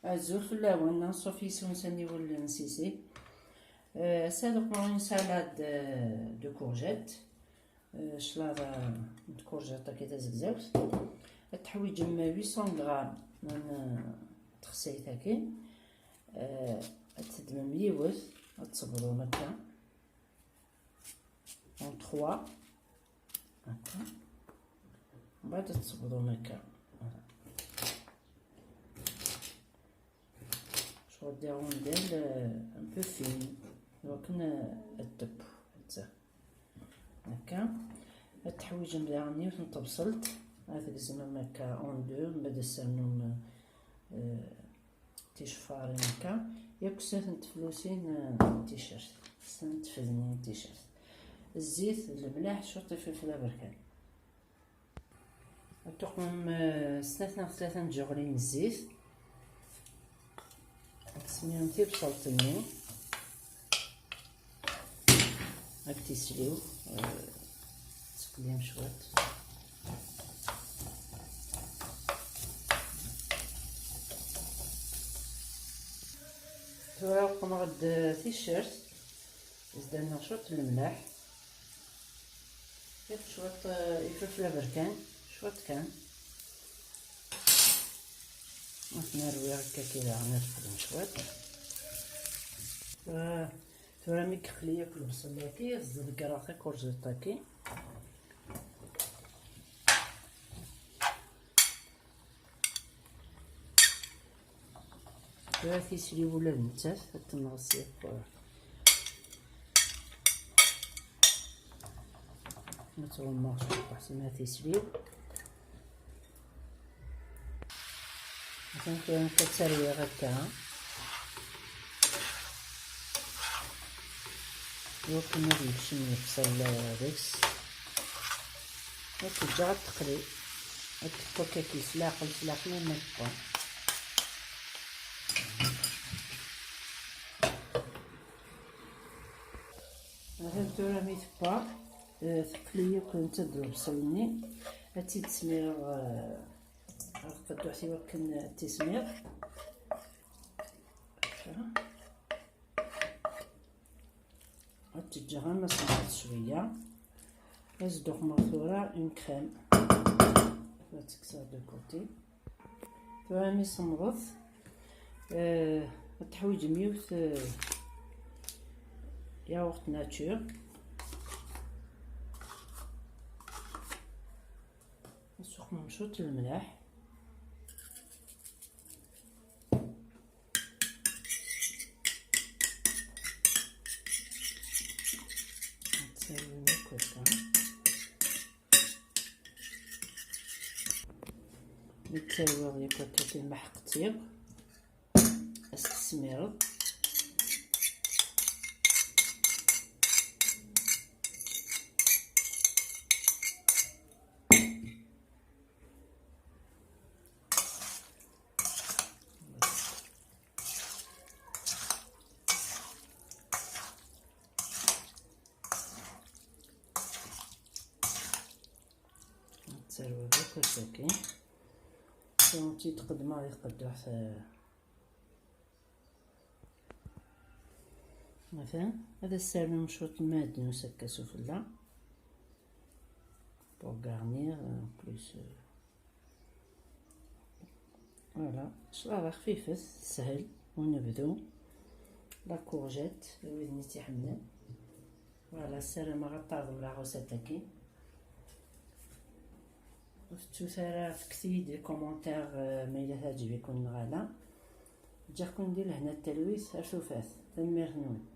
Azul fell-awen, Sophie Sonsani wala Nsisi. Ça donc une salade de courgettes. شلاضة de courgette هكا تزقزقت. تحويج 800 غرام من تخسيت هكا. تدمم مليوث تصبرو هكا. en 3 هكا. من بعد تصبرو هكا. des rondelles un peu fines donc الدب هكا هكا. التحويجه مداغني وتنطبسلت غتقسمهم هكا اون دو من بعد سرنهم تيشفارين هكا ياك تنتفلوسين التيشيرت تنتفذني التيشيرت الزيت الملح شرطي فلفل بركان تقوم 3 جغلين الزيت تسميهم تي بصلتني هاك تيسليو تسقليهم شويت توا نقوم غد تيشيرت زدنا شوية الملح شوية الفلفل بركان شوية كان نروي هكا كدا غنخدم شوية توا مي كخليه كل بصلاكي زد كراخي كورجيطاكي توا تيسلي ولا نتاف تنغسي نتوما شويه ما تيسليو مثلا كتسري هكا وكنا نمشي نفصل داكس وترجع تقلي تبقى كي سلاق ما تبقى هذا تورا مي تبقى ثقليه كنت تضرب بصلني هاتي تسمير قدو حتى وكن التسمير هتجيها نصنعت شويه نزدوخ مغثوره اون كريم تكسر دو كوتي فهمي صمرض تحويج ميوث ياغورت ناتور نسوق مشوط الملح نتساوي هكا كي محق طيب السميرض نتساوي هكا ساكين كنتي تقدمها يقدوه مثلا هذا السالمون مشروط مادن وسكا سفلى بور غارنير بلوس فوالا شلاضة خفيفة سهل ونبدو لا كورجيت ويدني تيحمل فوالا السلامة غطاضم لا غوساتاكي فتو ثرا تكتي دي كومونتير ما إلا تعجبكم غالا جاكم ندير هنا التلويث اشوفات تنمير نون